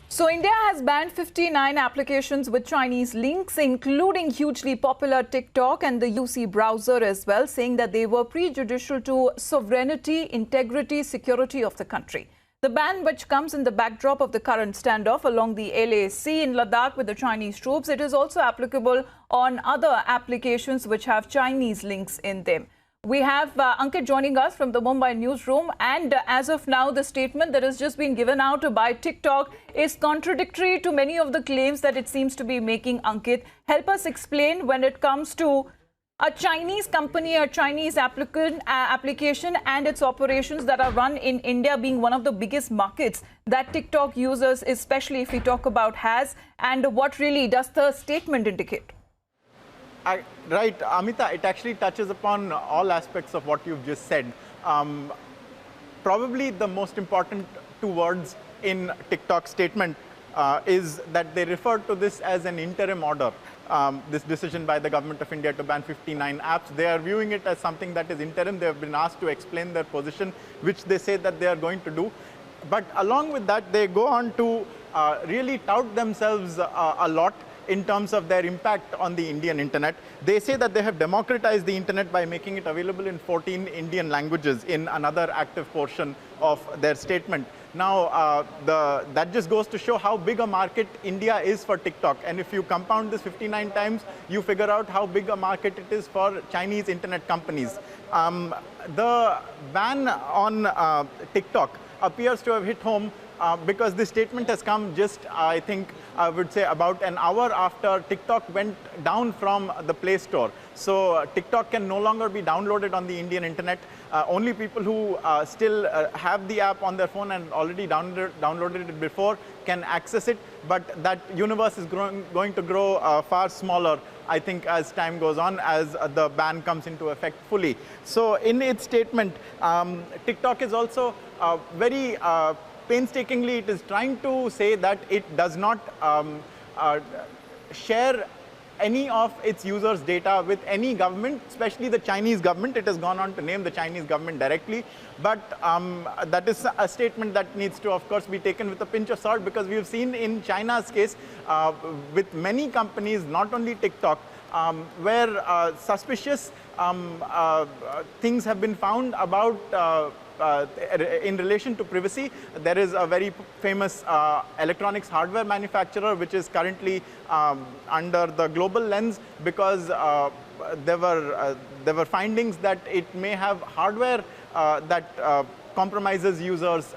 So India has banned 59 applications with Chinese links, including hugely popular TikTok and the UC browser as well, saying that they were prejudicial to sovereignty, integrity, security of the country. The ban, which comes in the backdrop of the current standoff along the LAC in Ladakh with the Chinese troops, it is also applicable on other applications which have Chinese links in them. We have Ankit joining us from the Mumbai newsroom, and as of now, the statement that has just been given out by TikTok is contradictory to many of the claims that it seems to be making. Ankit, help us explain when it comes to a Chinese company, a Chinese application and its operations that are run in India being one of the biggest markets that TikTok users, especially if we talk about, has, and what really does the statement indicate? Right, Amita, it actually touches upon all aspects of what you've just said. Probably the most important two words in TikTok's statement is that they refer to this as an interim order, this decision by the government of India to ban 59 apps. They are viewing it as something that is interim. They have been asked to explain their position, which they say that they are going to do. But along with that, they go on to really tout themselves a lot in terms of their impact on the Indian internet. They say that they have democratized the internet by making it available in 14 Indian languages in another active portion of their statement. Now, that just goes to show how big a market India is for TikTok. And if you compound this 59 times, you figure out how big a market it is for Chinese internet companies. The ban on TikTok appears to have hit home because this statement has come just, I think, I would say about an hour after TikTok went down from the Play Store. So TikTok can no longer be downloaded on the Indian internet. Only people who still have the app on their phone and already downloaded it before can access it. But that universe is going to grow far smaller, I think, as time goes on, as the ban comes into effect fully. So in its statement, TikTok is also very painstakingly, it is trying to say that it does not share any of its users' data with any government, especially the Chinese government. It has gone on to name the Chinese government directly. But that is a statement that needs to, of course, be taken with a pinch of salt, because we have seen in China's case with many companies, not only TikTok, where suspicious things have been found about in relation to privacy. There is a very famous electronics hardware manufacturer which is currently under the global lens because there were findings that it may have hardware that compromises users'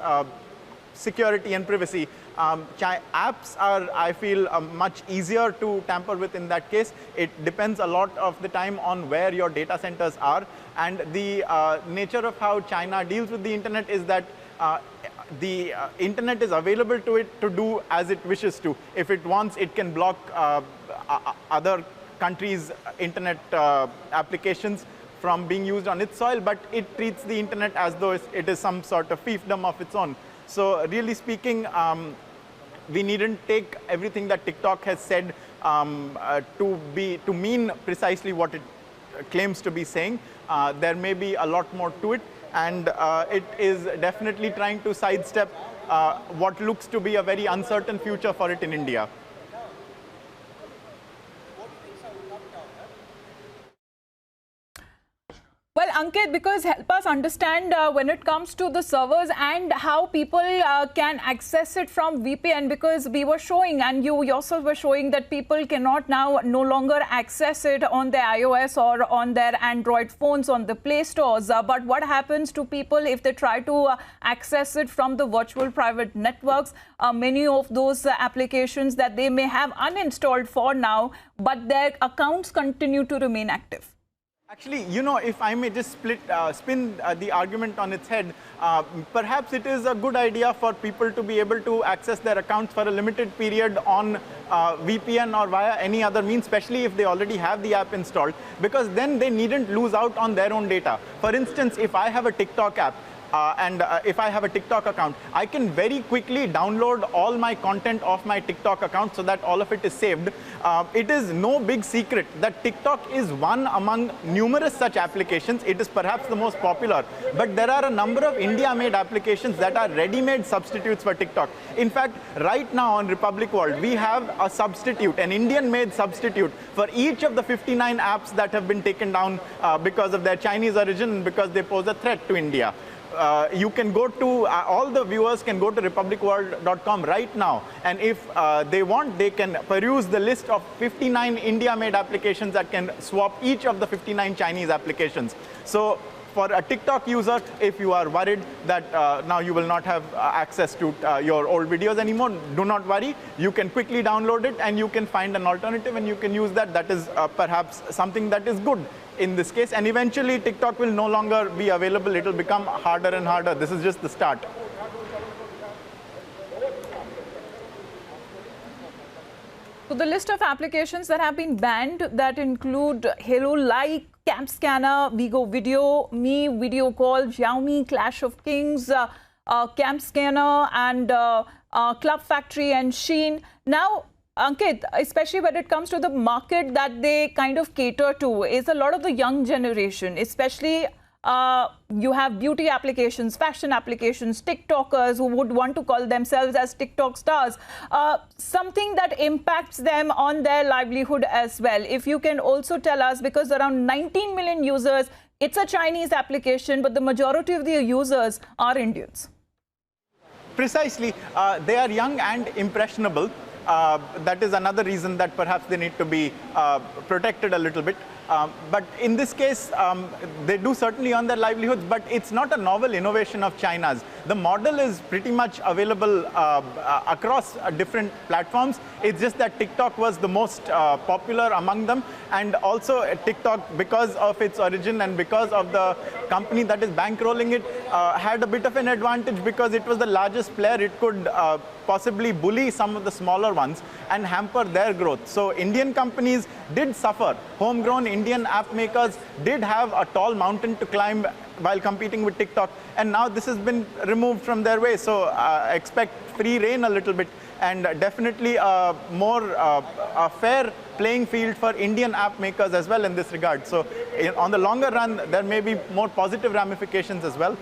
security and privacy. Apps are, I feel, much easier to tamper with in that case. It depends a lot of the time on where your data centers are. And the nature of how China deals with the internet is that the internet is available to it to do as it wishes to. If it wants, it can block other countries' internet applications from being used on its soil, but it treats the internet as though it is some sort of fiefdom of its own. So really speaking, we needn't take everything that TikTok has said to mean precisely what it claims to be saying. There may be a lot more to it, and it is definitely trying to sidestep what looks to be a very uncertain future for it in India. Well, Ankit, because help us understand when it comes to the servers and how people can access it from VPN, because we were showing, and you yourself were showing, that people cannot now no longer access it on their iOS or on their Android phones on the Play Stores. But what happens to people if they try to access it from the virtual private networks? Many of those applications that they may have uninstalled for now, but their accounts continue to remain active. Actually, you know, if I may just spin the argument on its head, perhaps it is a good idea for people to be able to access their accounts for a limited period on VPN or via any other means, especially if they already have the app installed, because then they needn't lose out on their own data. For instance, if I have a TikTok app, if I have a TikTok account, I can very quickly download all my content off my TikTok account so that all of it is saved. It is no big secret that TikTok is one among numerous such applications. It is perhaps the most popular, but there are a number of India-made applications that are ready-made substitutes for TikTok. In fact, right now on Republic World, we have a substitute, an Indian-made substitute for each of the 59 apps that have been taken down because of their Chinese origin and because they pose a threat to India. You can go to, all the viewers can go to republicworld.com right now, and if they want, they can peruse the list of 59 India-made applications that can swap each of the 59 Chinese applications. So for a TikTok user, if you are worried that now you will not have access to your old videos anymore, do not worry. You can quickly download it and you can find an alternative and you can use that. That is perhaps something that is good in this case. And eventually TikTok will no longer be available. It will become harder and harder. This is just the start. So the list of applications that have been banned that include Hello Like, Camp Scanner, Vigo Video, Me Video Call, Xiaomi, Clash of Kings, Camp Scanner, and Club Factory and Sheen. Now, Ankit, especially when it comes to the market that they kind of cater to, is a lot of the young generation, especially you have beauty applications, fashion applications, TikTokers who would want to call themselves as TikTok stars, something that impacts them on their livelihood as well. If you can also tell us, because around 19 million users, it's a Chinese application, but the majority of the users are Indians. Precisely, they are young and impressionable. That is another reason that perhaps they need to be protected a little bit. But in this case, they do certainly earn their livelihoods, but it's not a novel innovation of China's. The model is pretty much available across different platforms. It's just that TikTok was the most popular among them. And also TikTok, because of its origin and because of the company that is bankrolling it, had a bit of an advantage because it was the largest player. It could possibly bully some of the smaller ones and hamper their growth. So Indian companies did suffer. Homegrown Indian app makers did have a tall mountain to climb while competing with TikTok, and now this has been removed from their way. So expect free reign a little bit, and definitely a fair playing field for Indian app makers as well in this regard. So on the longer run, there may be more positive ramifications as well.